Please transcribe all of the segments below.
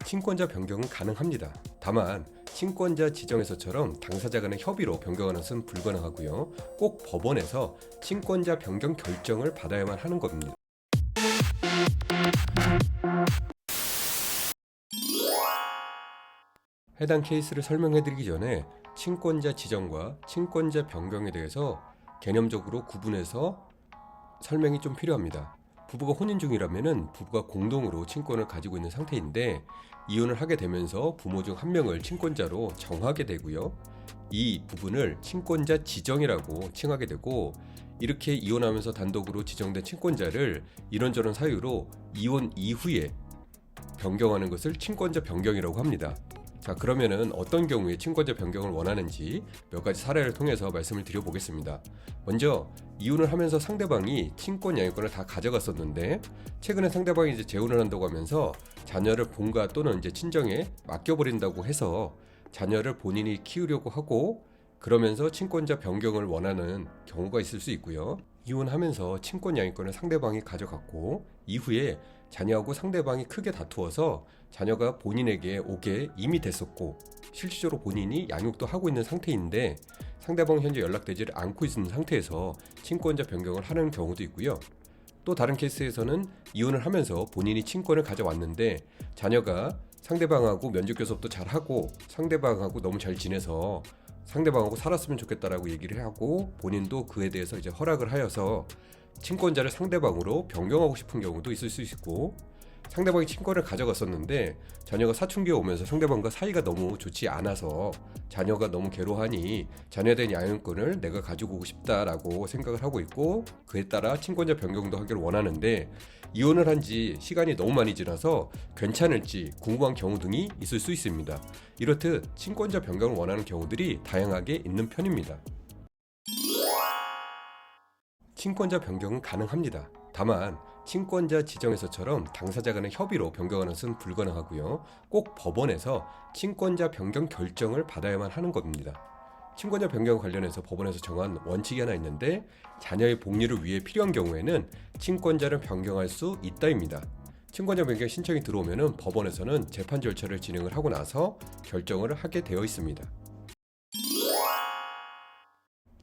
친권자 변경은 가능합니다. 다만 친권자 지정에서처럼 당사자 간의 협의로 변경하는 것은 불가능하고요. 꼭 법원에서 친권자 변경 결정을 받아야만 하는 겁니다. 해당 케이스를 설명해드리기 전에 친권자 지정과 친권자 변경에 대해서 개념적으로 구분해서 설명이 좀 필요합니다. 부부가 혼인 중이라면 부부가 공동으로 친권을 가지고 있는 상태인데 이혼을 하게 되면서 부모 중 한 명을 친권자로 정하게 되고요. 이 부분을 친권자 지정이라고 칭하게 되고, 이렇게 이혼하면서 단독으로 지정된 친권자를 이런저런 사유로 이혼 이후에 변경하는 것을 친권자 변경이라고 합니다. 자, 그러면은 어떤 경우에 친권자 변경을 원하는지 몇 가지 사례를 통해서 말씀을 드려보겠습니다. 먼저 이혼을 하면서 상대방이 친권 양육권을 다 가져갔었는데 최근에 상대방이 이제 재혼을 한다고 하면서 자녀를 본가 또는 이제 친정에 맡겨버린다고 해서 자녀를 본인이 키우려고 하고, 그러면서 친권자 변경을 원하는 경우가 있을 수 있고요. 이혼하면서 친권 양육권을 상대방이 가져갔고 이후에 자녀하고 상대방이 크게 다투어서 자녀가 본인에게 오게 이미 됐었고 실질적으로 본인이 양육도 하고 있는 상태인데 상대방은 현재 연락되지를 않고 있는 상태에서 친권자 변경을 하는 경우도 있고요. 또 다른 케이스에서는 이혼을 하면서 본인이 친권을 가져왔는데 자녀가 상대방하고 면접 교섭도 잘하고 상대방하고 너무 잘 지내서 상대방하고 살았으면 좋겠다라고 얘기를 하고 본인도 그에 대해서 이제 허락을 하여서 친권자를 상대방으로 변경하고 싶은 경우도 있을 수 있고, 상대방이 친권을 가져갔었는데 자녀가 사춘기에 오면서 상대방과 사이가 너무 좋지 않아서 자녀가 너무 괴로워하니 자녀에 대한 양육권을 내가 가지고 오고 싶다라고 생각을 하고 있고, 그에 따라 친권자 변경도 하기를 원하는데 이혼을 한 지 시간이 너무 많이 지나서 괜찮을지 궁금한 경우 등이 있을 수 있습니다. 이렇듯 친권자 변경을 원하는 경우들이 다양하게 있는 편입니다. 친권자 변경은 가능합니다. 다만 친권자 지정에서처럼 당사자 간의 협의로 변경하는 것은 불가능하고요. 꼭 법원에서 친권자 변경 결정을 받아야만 하는 겁니다. 친권자 변경 관련해서 법원에서 정한 원칙이 하나 있는데 자녀의 복리를 위해 필요한 경우에는 친권자를 변경할 수 있다입니다. 친권자 변경 신청이 들어오면 법원에서는 재판 절차를 진행을 하고 나서 결정을 하게 되어 있습니다.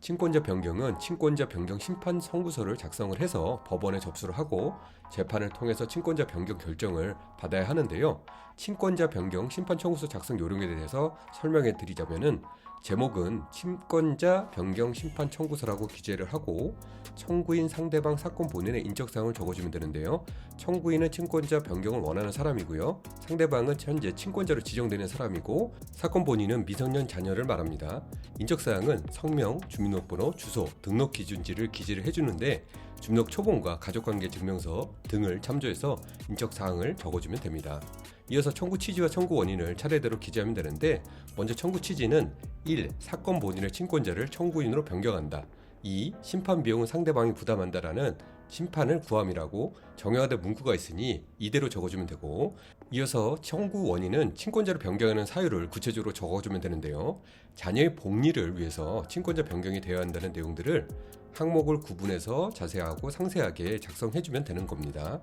친권자 변경은 친권자 변경 심판 청구서를 작성을 해서 법원에 접수를 하고 재판을 통해서 친권자 변경 결정을 받아야 하는데요. 친권자 변경 심판 청구서 작성 요령에 대해서 설명해 드리자면은 제목은 친권자 변경 심판 청구서라고 기재를 하고 청구인 상대방 사건 본인의 인적사항을 적어주면 되는데요. 청구인은 친권자 변경을 원하는 사람이고요. 상대방은 현재 친권자로 지정되는 사람이고 사건 본인은 미성년 자녀를 말합니다. 인적사항은 성명, 주민등록번호, 주소, 등록 기준지를 기재를 해주는데 주민등록 초본과 가족관계 증명서 등을 참조해서 인적사항을 적어주면 됩니다. 이어서 청구 취지와 청구 원인을 차례대로 기재하면 되는데 먼저 청구 취지는 1. 사건 본인의 친권자를 청구인으로 변경한다. 2. 심판 비용은 상대방이 부담한다라는 심판을 구함이라고 정형화된 문구가 있으니 이대로 적어주면 되고, 이어서 청구 원인은 친권자를 변경하는 사유를 구체적으로 적어주면 되는데요. 자녀의 복리를 위해서 친권자 변경이 되어야 한다는 내용들을 항목을 구분해서 자세하고 상세하게 작성해주면 되는 겁니다.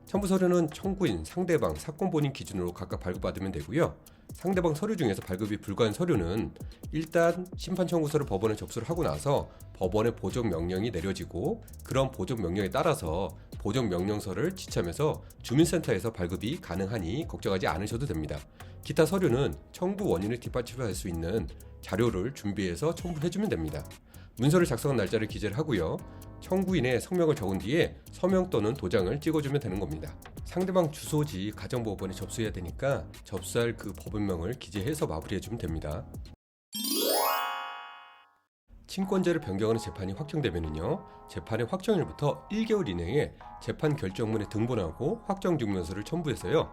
첨부 서류는 청구인, 상대방, 사건 본인 기준으로 각각 발급받으면 되고요. 상대방 서류 중에서 발급이 불가한 서류는 일단 심판 청구서를 법원에 접수를 하고 나서 법원의 보존 명령이 내려지고 그런 보존 명령에 따라서 보존 명령서를 지참해서 주민센터에서 발급이 가능하니 걱정하지 않으셔도 됩니다. 기타 서류는 청구 원인을 뒷받침할 수 있는 자료를 준비해서 첨부해주면 됩니다. 문서를 작성한 날짜를 기재를 하고요. 청구인의 성명을 적은 뒤에 서명 또는 도장을 찍어주면 되는 겁니다. 상대방 주소지 가정법원에 접수해야 되니까 접수할 그 법원명을 기재해서 마무리해주면 됩니다. 친권자를 변경하는 재판이 확정되면요, 재판의 확정일부터 1개월 이내에 재판 결정문에 등본하고 확정증명서를 첨부해서요,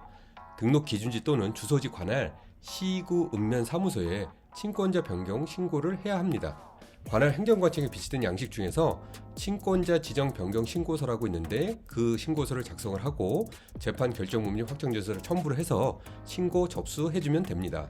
등록 기준지 또는 주소지 관할 시구 읍면 사무소에 친권자 변경 신고를 해야 합니다. 관할 행정관청에 비치된 양식 중에서 친권자 지정 변경 신고서라고 있는데 그 신고서를 작성을 하고 재판 결정문 및 확정증서를 첨부를 해서 신고 접수해주면 됩니다.